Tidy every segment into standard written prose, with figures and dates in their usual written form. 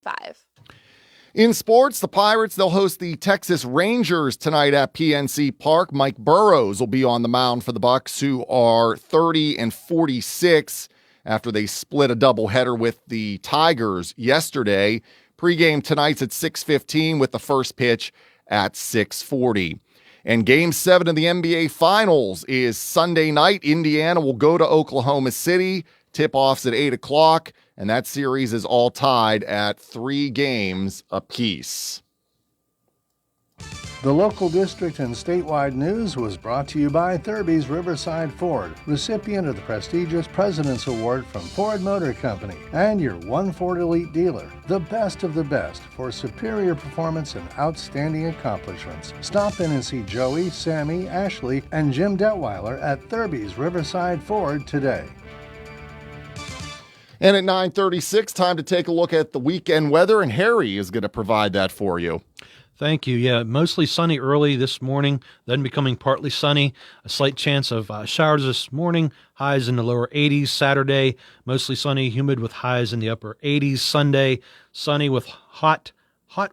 5. In sports, the Pirates, they'll host the Texas Rangers tonight at PNC Park. Mike Burrows will be on the mound for the Bucks, who are 30-46 after they split a doubleheader with the Tigers yesterday. Pregame tonight's at 6:15 with the first pitch at 6:40. And Game 7 of the NBA Finals is Sunday night. Indiana will go to Oklahoma City. Tip-offs at 8 o'clock, and that series is all tied at 3 games apiece. The local district and statewide news was brought to you by Thurby's Riverside Ford, recipient of the prestigious President's Award from Ford Motor Company, and your One Ford Elite dealer, the best of the best for superior performance and outstanding accomplishments. Stop in and see Joey, Sammy, Ashley, and Jim Detweiler at Thurby's Riverside Ford today. And at 9:36, time to take a look at the weekend weather, and Harry is going to provide that for you. Thank you. Yeah, mostly sunny early this morning, then becoming partly sunny. A slight chance of showers this morning, highs in the lower 80s. Saturday, mostly sunny, humid with highs in the upper 80s. Sunday, sunny with hot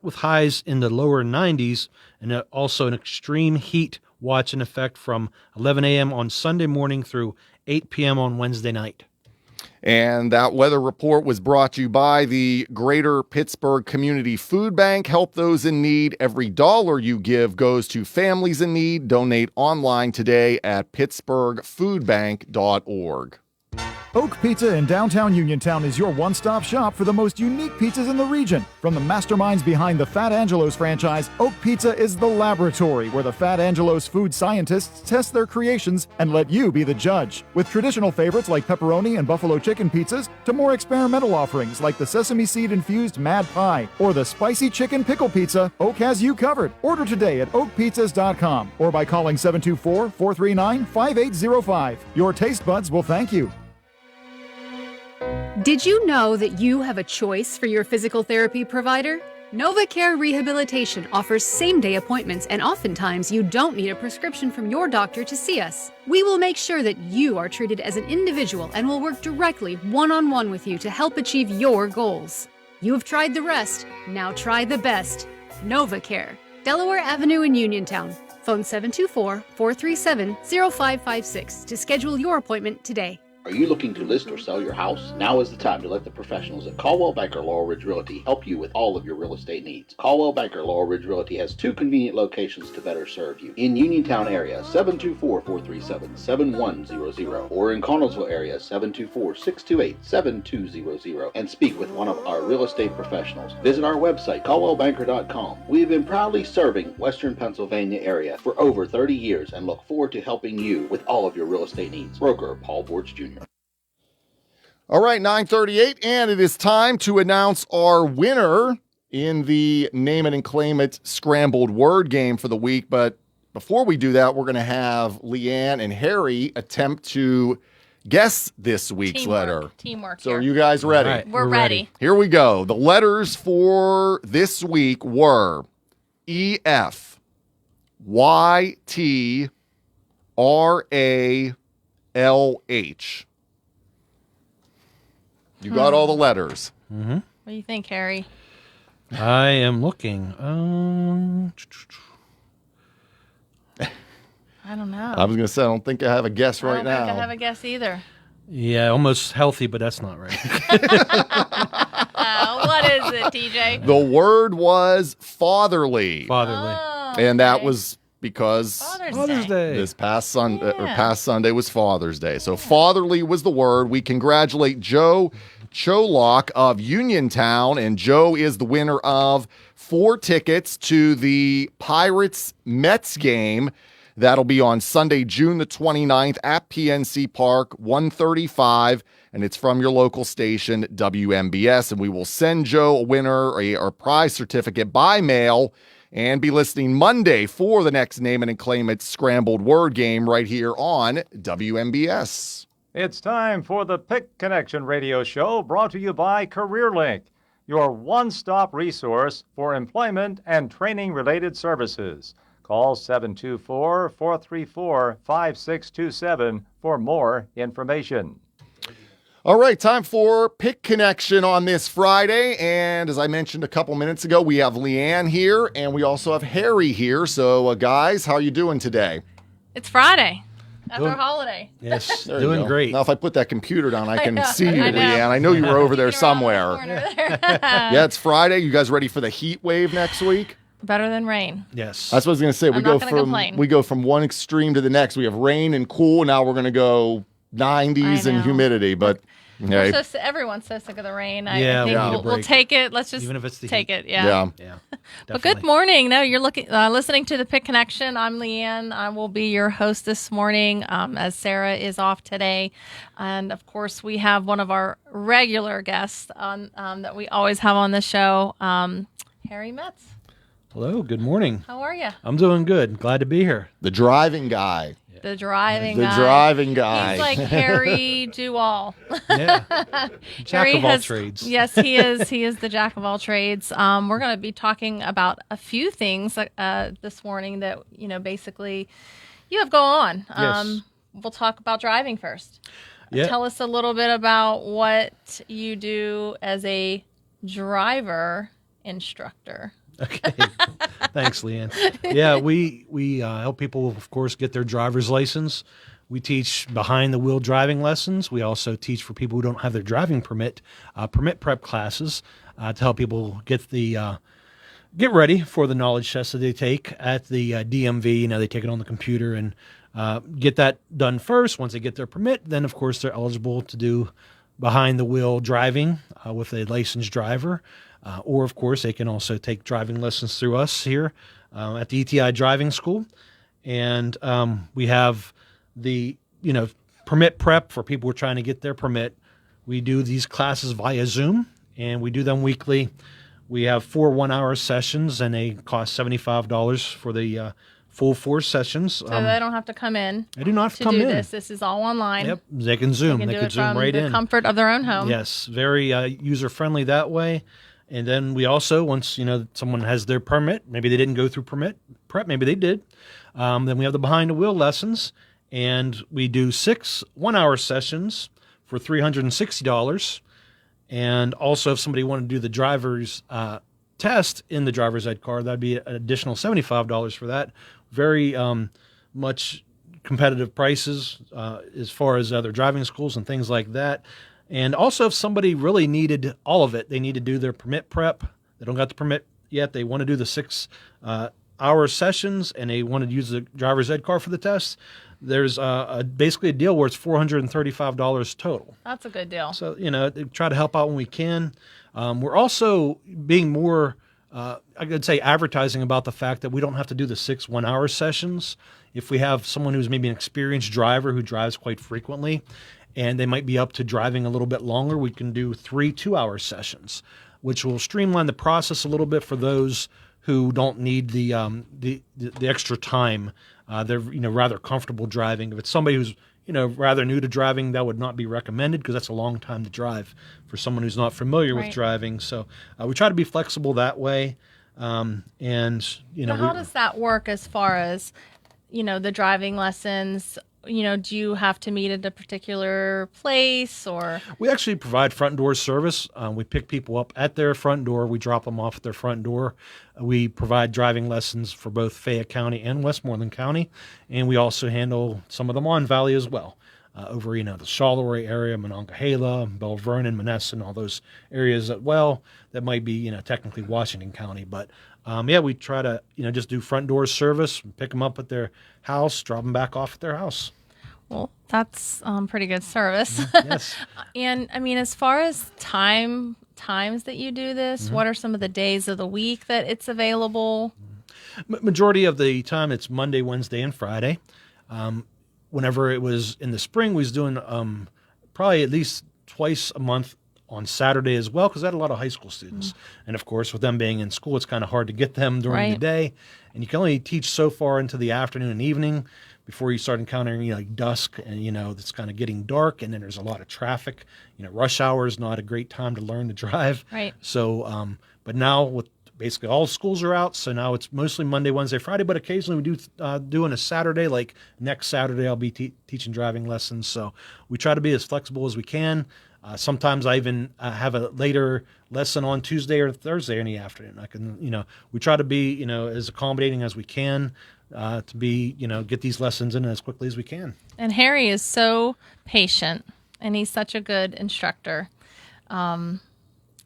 with highs in the lower 90s, and also an extreme heat watch in effect from 11 a.m. on Sunday morning through 8 p.m. on Wednesday night. And that weather report was brought to you by the Greater Pittsburgh Community Food Bank. Help those in need. Every dollar you give goes to families in need. Donate online today at pittsburghfoodbank.org. Oak Pizza in downtown Uniontown is your one-stop shop for the most unique pizzas in the region. From the masterminds behind the Fat Angelo's franchise, Oak Pizza is the laboratory where the Fat Angelo's food scientists test their creations and let you be the judge. With traditional favorites like pepperoni and buffalo chicken pizzas to more experimental offerings like the sesame seed-infused Mad Pie or the spicy chicken pickle pizza, Oak has you covered. Order today at oakpizzas.com or by calling 724-439-5805. Your taste buds will thank you. Did you know that you have a choice for your physical therapy provider? NovaCare Rehabilitation offers same-day appointments, and oftentimes you don't need a prescription from your doctor to see us. We will make sure that you are treated as an individual and will work directly one-on-one with you to help achieve your goals. You have tried the rest, now try the best. NovaCare, Delaware Avenue in Uniontown. Phone 724-437-0556 to schedule your appointment today. Are you looking to list or sell your house? Now is the time to let the professionals at Caldwell Banker Laurel Ridge Realty help you with all of your real estate needs. Caldwell Banker Laurel Ridge Realty has 2 convenient locations to better serve you. In Uniontown area, 724-437-7100, or in Connellsville area, 724-628-7200, and speak with one of our real estate professionals. Visit our website, caldwellbanker.com. We have been proudly serving Western Pennsylvania area for over 30 years and look forward to helping you with all of your real estate needs. Broker Paul Borch Jr. All right, 9:38, and it is time to announce our winner in the Name It and Claim It scrambled word game for the week. But before we do that, we're going to have Leanne and Harry attempt to guess this week's letter. Teamwork. So are you guys ready? Right, We're ready. Here we go. The letters for this week were E-F, Y-T-R-A-L-H. You got all the letters. Mm-hmm. What do you think, Harry? I am looking. I don't know. I was going to say, I don't think I have a guess right now. I don't think I have a guess either. Yeah, almost healthy, but that's not right. What is it, TJ? The word was fatherly. Fatherly. Oh, And that okay. was because Father's Day. this past Sunday, Yeah. past Sunday was Father's Day. So fatherly was the word. We congratulate Joe Cholock of Uniontown, and Joe is the winner of 4 tickets to the Pirates-Mets game. That'll be on Sunday, June the 29th at PNC Park, 1:35, and it's from your local station, WMBS. And we will send Joe a winner or a prize certificate by mail and be listening Monday for the next Name It and Claim It scrambled word game right here on WMBS. It's time for the Pic Connection radio show brought to you by CareerLink, your one-stop resource for employment and training-related services. Call 724-434-5627 for more information. All right, time for Pic Connection on this Friday. And as I mentioned a couple minutes ago, we have Leanne here and we also have Harry here. So, guys, how are you doing today? It's Friday. After a holiday. Yes, There you doing go. great. Now, if I put that computer down, I can know, see you, I know. Leanne. I know you were over there Peeking around the somewhere. corner there. Yeah, it's Friday. You guys ready for the heat wave next week? Better than rain. Yes. That's what I was going to say. I'm not gonna complain. We go from one extreme to the next. We have rain and cool. Now we're going to go 90s I and know. humidity. But hey, Everyone's so sick of the rain. Yeah, I think we need a we'll break. take it. Let's just Even if it's the take heat. it. Yeah. yeah. Yeah. But good morning. No, you're listening to the Pic Connection. I'm Leanne. I will be your host this morning, as Sarah is off today, and of course we have one of our regular guests on that we always have on the show, Harry Metz. Hello. Good morning. How are you? I'm doing good. Glad to be here. The driving guy. The driving The guy. driving guy. He's like Harry do all. Yeah. Jack Harry of all has- trades. Yes, he is. He is the jack of all trades. We're going to be talking about a few things this morning that basically you have go on. Yes. We'll talk about driving first. Yeah. Tell us a little bit about what you do as a driver instructor. Okay. Thanks, Leanne. Yeah, we help people, of course, get their driver's license. We teach behind the wheel driving lessons. We also teach for people who don't have their driving permit, permit prep classes to help people get ready for the knowledge test that they take at the DMV. They take it on the computer and get that done first. Once they get their permit, then of course they're eligible to do behind the wheel driving with a licensed driver. Or, of course, they can also take driving lessons through us here at the ETI Driving School. And we have the, permit prep for people who are trying to get their permit. We do these classes via Zoom, and we do them weekly. We have 4 one-hour sessions, and they cost $75 for the full 4 sessions. So they don't have to come in. They do not have to to come do in. this. This is all online. Yep, they can Zoom. They They can do can it Zoom from right the in. comfort of their own home. Yes, very user-friendly that way. And then we also, once someone has their permit, maybe they didn't go through permit prep, maybe they did. Then we have the behind the wheel lessons, and we do 6 one-hour sessions for $360. And also, if somebody wanted to do the driver's test in the driver's ed car, that'd be an additional $75 for that. Very much competitive prices as far as other driving schools and things like that. And also, if somebody really needed all of it, they need to do their permit prep. They don't got the permit yet. They want to do the 6 hour sessions, and they want to use the driver's ed car for the test. There's basically a deal where it's $435 total. That's a good deal. So, try to help out when we can. We're also being more, I could say, advertising about the fact that we don't have to do the 6 one-hour sessions. If we have someone who's maybe an experienced driver who drives quite frequently, and they might be up to driving a little bit longer, we can do 3 two-hour sessions, which will streamline the process a little bit for those who don't need the extra time. They're rather comfortable driving. If it's somebody who's rather new to driving, that would not be recommended because that's a long time to drive for someone who's not familiar with driving. So we try to be flexible that way. So how does that work as far as the driving lessons? Do you have to meet at a particular place or? We actually provide front door service. We pick people up at their front door. We drop them off at their front door. We provide driving lessons for both Fayette County and Westmoreland County. And we also handle some of them on Valley as well. Over, the Charleroi area, Monongahela, Belle Vernon, Monessen, all those areas as well that might be, technically Washington County. But, we try to, just do front door service, pick them up at their house, drop them back off at their house. Well, that's pretty good service. Yes. And, as far as times that you do this, what are some of the days of the week that it's available? Majority of the time, it's Monday, Wednesday, and Friday. Whenever it was in the spring, we was doing probably at least twice a month on Saturday as well, because I had a lot of high school students. And, of course, with them being in school, it's kind of hard to get them during the day. And you can only teach so far into the afternoon and evening before you start encountering, like dusk and, it's kind of getting dark. And then there's a lot of traffic. Rush hour is not a great time to learn to drive. Right. So, but now with basically all schools are out, so now it's mostly Monday, Wednesday, Friday, but occasionally we do doing a Saturday, like next Saturday I'll be teaching driving lessons. So we try to be as flexible as we can. Sometimes I even have a later lesson on Tuesday or Thursday in the afternoon. I can, we try to be, as accommodating as we can to be, get these lessons in as quickly as we can. And Harry is so patient, and he's such a good instructor.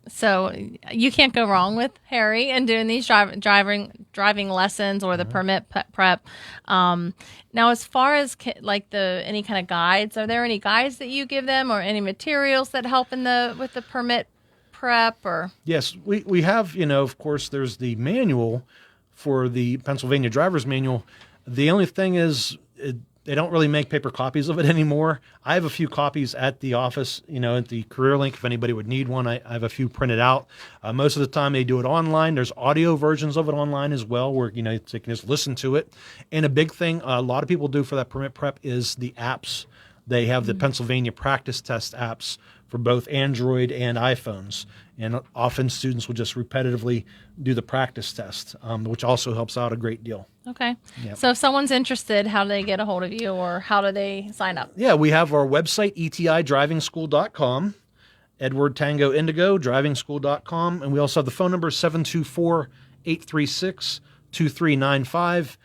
So you can't go wrong with Harry and doing these driving lessons or the permit prep. Now, as far as any kind of guides, are there any guides that you give them, or any materials that help with the permit prep? Or yes, we have. Of course, there's the manual for the Pennsylvania Driver's Manual. The only thing is, they don't really make paper copies of it anymore. I have a few copies at the office, at the Career Link. If anybody would need one, I have a few printed out. Most of the time they do it online. There's audio versions of it online as well, where, they can just listen to it. And a big thing a lot of people do for that permit prep is the apps. They have the Pennsylvania practice test apps for both Android and iPhones. And often students will just repetitively do the practice test, which also helps out a great deal. Okay. Yep. So if someone's interested, how do they get a hold of you, or how do they sign up? Yeah, we have our website, etidrivingschool.com, Edward Tango Indigo, drivingschool.com, and we also have the phone number, 724-836-2395.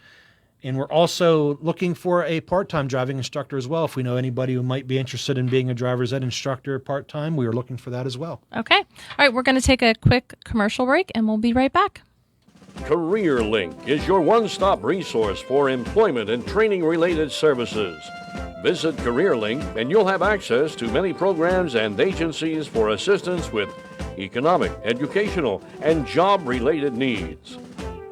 And we're also looking for a part-time driving instructor as well. If we know anybody who might be interested in being a driver's ed instructor part-time, we are looking for that as well. Okay. All right, we're going to take a quick commercial break, and we'll be right back. Career Link is your one-stop resource for employment and training-related services. Visit Career Link, and you'll have access to many programs and agencies for assistance with economic, educational, and job-related needs.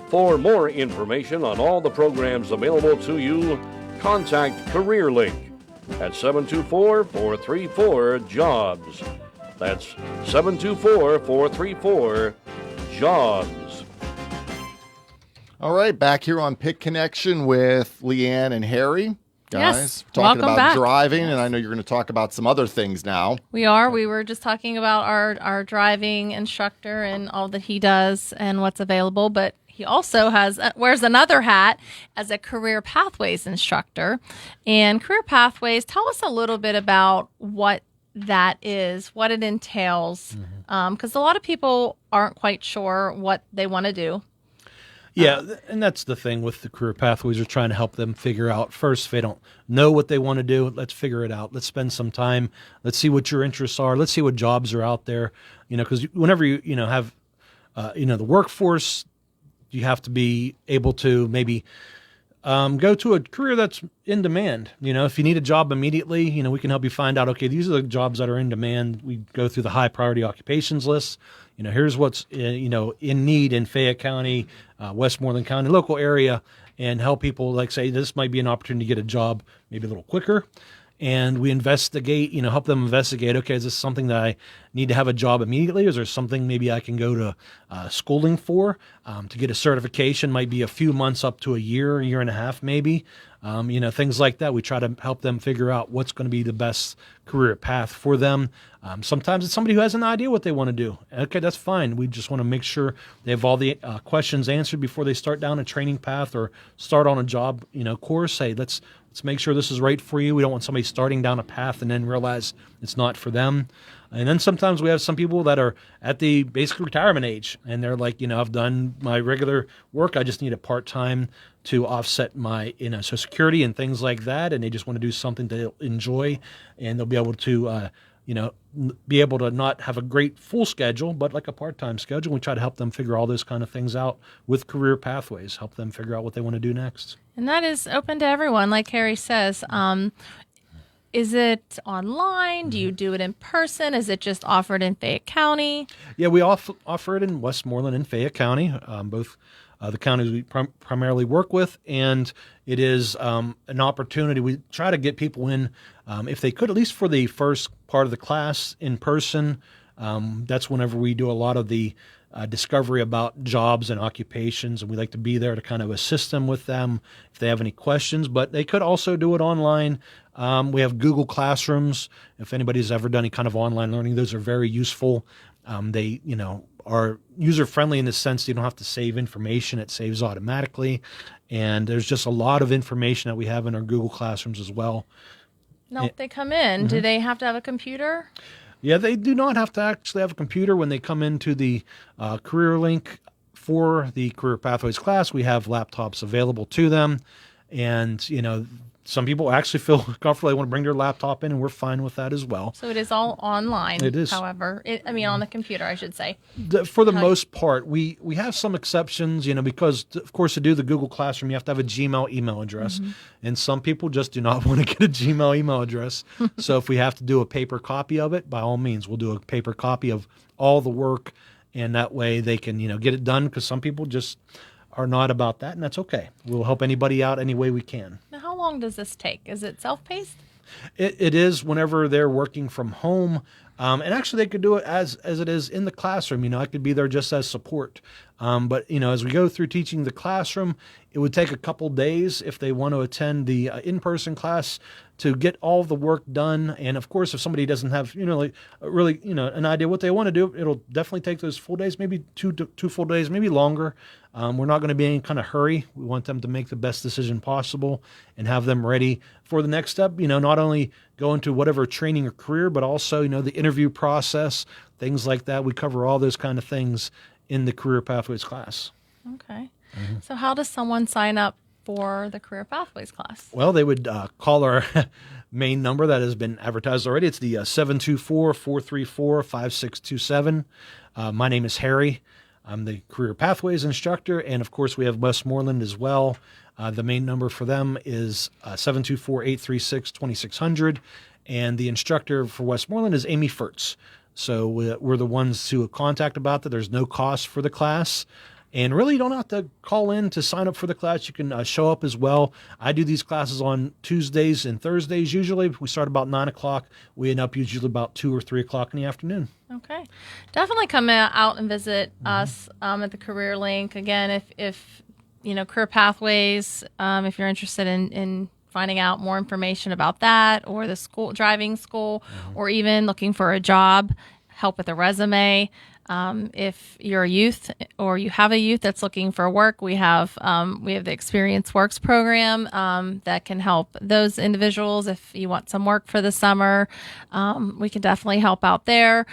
For more information on all the programs available to you, contact Career Link at 724-434-JOBS. That's 724-434-JOBS. All right, back here on Pic Connection with Leanne and Harry. Guys, Yes, talking welcome about back. driving, and I know you're going to talk about some other things now. We are. We were just talking about our driving instructor and all that he does and what's available, but he also wears another hat as a career pathways instructor. And career pathways, tell us a little bit about what that is, what it entails, because a lot of people aren't quite sure what they want to do. Yeah, and that's the thing with the career pathways. We're trying to help them figure out first, if they don't know what they want to do, let's figure it out. Let's spend some time. Let's see what your interests are. Let's see what jobs are out there. Because whenever you have the workforce, you have to be able to maybe go to a career that's in demand. If you need a job immediately, we can help you find out, okay, these are the jobs that are in demand. We go through the high priority occupations list. Here's what's, in need in Fayette County, Westmoreland County, local area, and help people say this might be an opportunity to get a job maybe a little quicker. And we investigate, help them investigate, okay, is this something that I need to have a job immediately? Is there something maybe I can go to schooling for? To get a certification might be a few months up to a year and a half maybe. Things like that. We try to help them figure out what's going to be the best career path for them. Sometimes it's somebody who has an idea what they want to do. Okay, that's fine. We just want to make sure they have all the questions answered before they start down a training path or start on a job, course. Hey, let's make sure this is right for you. We don't want somebody starting down a path and then realize it's not for them. And then sometimes we have some people that are at the basic retirement age, and they're like, I've done my regular work. I just need a part-time to offset my, Social Security and things like that. And they just want to do something they'll enjoy, and they'll be able to, be able to not have a great full schedule, but like a part-time schedule. We try to help them figure all those kind of things out with career pathways, help them figure out what they want to do next. And that is open to everyone, like Harry says. Is it online? Do you do it in person? Is it just offered in Fayette County? Yeah, we offer it in Westmoreland and Fayette County, both the counties we primarily work with, and it is an opportunity. We try to get people in, if they could, at least for the first part of the class in person. That's whenever we do a lot of the discovery about jobs and occupations, and we like to be there to kind of assist them with them if they have any questions. But they could also do it online. We have Google Classrooms. If anybody's ever done any kind of online learning, those are very useful. They, are user-friendly in the sense you don't have to save information. It saves automatically. And there's just a lot of information that we have in our Google Classrooms as well. No, if they come in, do they have to have a computer? Yeah, they do not have to actually have a computer when they come into the Career Link for the Career Pathways class. We have laptops available to them. And, some people actually feel comfortable. They want to bring their laptop in, and we're fine with that as well. So it is all online. It is. However, on the computer, I should say. For the most part, we have some exceptions, because, of course, to do the Google Classroom, you have to have a Gmail email address. Mm-hmm. And some people just do not want to get a Gmail email address. So if we have to do a paper copy of it, by all means, we'll do a paper copy of all the work. And that way they can, get it done, because some people just are not about that, and that's okay. We'll help anybody out any way we can. Now, how long does this take? Is it self-paced? It is whenever they're working from home. And actually, they could do it as it is in the classroom. I could be there just as support. But, as we go through teaching the classroom, it would take a couple days if they want to attend the in-person class to get all the work done. And, of course, if somebody doesn't have, really, an idea what they want to do, it'll definitely take those full days, maybe two full days, maybe longer. We're not going to be in any kind of hurry. We want them to make the best decision possible and have them ready for the next step, not only go into whatever training or career, but also, the interview process, things like that. We cover all those kind of things in the Career Pathways class. Okay. Mm-hmm. So how does someone sign up for the Career Pathways class? Well, they would call our main number that has been advertised already. It's the 724-434-5627. My name is Harry. I'm the Career Pathways instructor, and of course we have Westmoreland as well. The main number for them is 724-836-2600, and the instructor for Westmoreland is Amy Furtz. So we're the ones to contact about that. There's no cost for the class. And really, you don't have to call in to sign up for the class. You can show up as well. I do these classes on Tuesdays and Thursdays usually. We start about 9 o'clock. We end up usually about 2 or 3 o'clock in the afternoon. Okay. Definitely come out and visit us at the Career Link. Again, if Career Pathways, if you're interested in finding out more information about that, or the driving school, or even looking for a job, help with a resume. If you're a youth or you have a youth that's looking for work, we have the Experience Works program that can help those individuals. If you want some work for the summer, we can definitely help out there.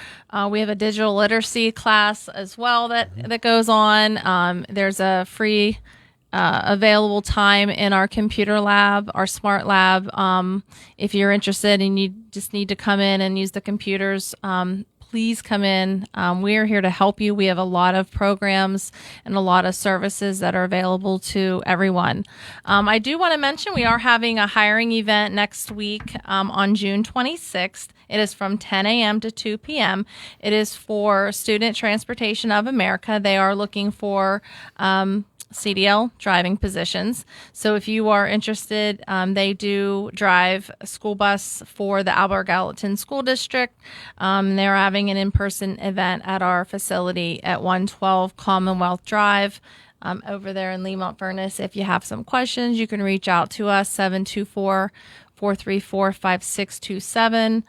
We have a digital literacy class as well that goes on. There's a free available time in our computer lab, our smart lab. If you're interested and you just need to come in and use the computers, please come in. We are here to help you. We have a lot of programs and a lot of services that are available to everyone. I do want to mention we are having a hiring event next week on June 26th. It is from 10 a.m. to 2 p.m. It is for Student Transportation of America. They are looking for CDL driving positions. So if you are interested, they do drive a school bus for the Albert Gallatin School District. They're having an in-person event at our facility at 112 Commonwealth Drive over there in Lemont Furnace. If you have some questions, you can reach out to us, 724-434-5627.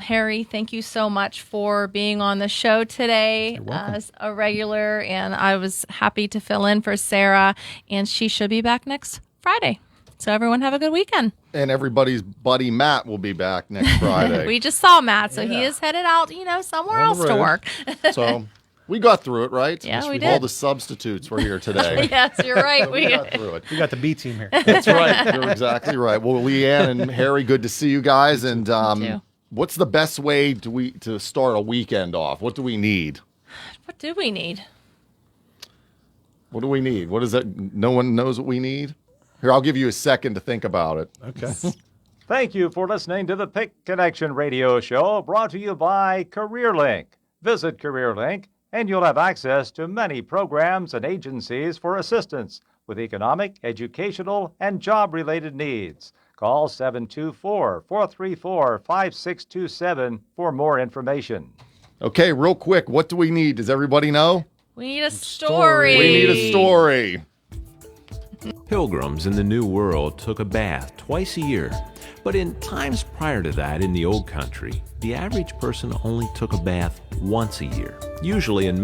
Harry, thank you so much for being on the show today as a regular, and I was happy to fill in for Sarah, and she should be back next Friday. So everyone have a good weekend. And everybody's buddy Matt will be back next Friday. We just saw Matt, so he is headed out, somewhere else to work. So we got through it, right? Yeah, we did. All the substitutes were here today. Yes, you're right. We got through it. We got the B team here. That's right. You're exactly right. Well, Leanne and Harry, good to see you guys. And what's the best way to start a weekend off? What do we need? What do we need? What do we need? What is that? No one knows what we need? Here, I'll give you a second to think about it. Okay. Thank you for listening to the Pic Connection Radio Show, brought to you by CareerLink. Visit CareerLink, and you'll have access to many programs and agencies for assistance with economic, educational, and job-related needs. Call 724-434-5627 for more information. Okay, real quick, what do we need? Does everybody know? We need a story. We need a story. Pilgrims in the New World took a bath twice a year. But in times prior to that, in the Old Country, the average person only took a bath once a year, usually in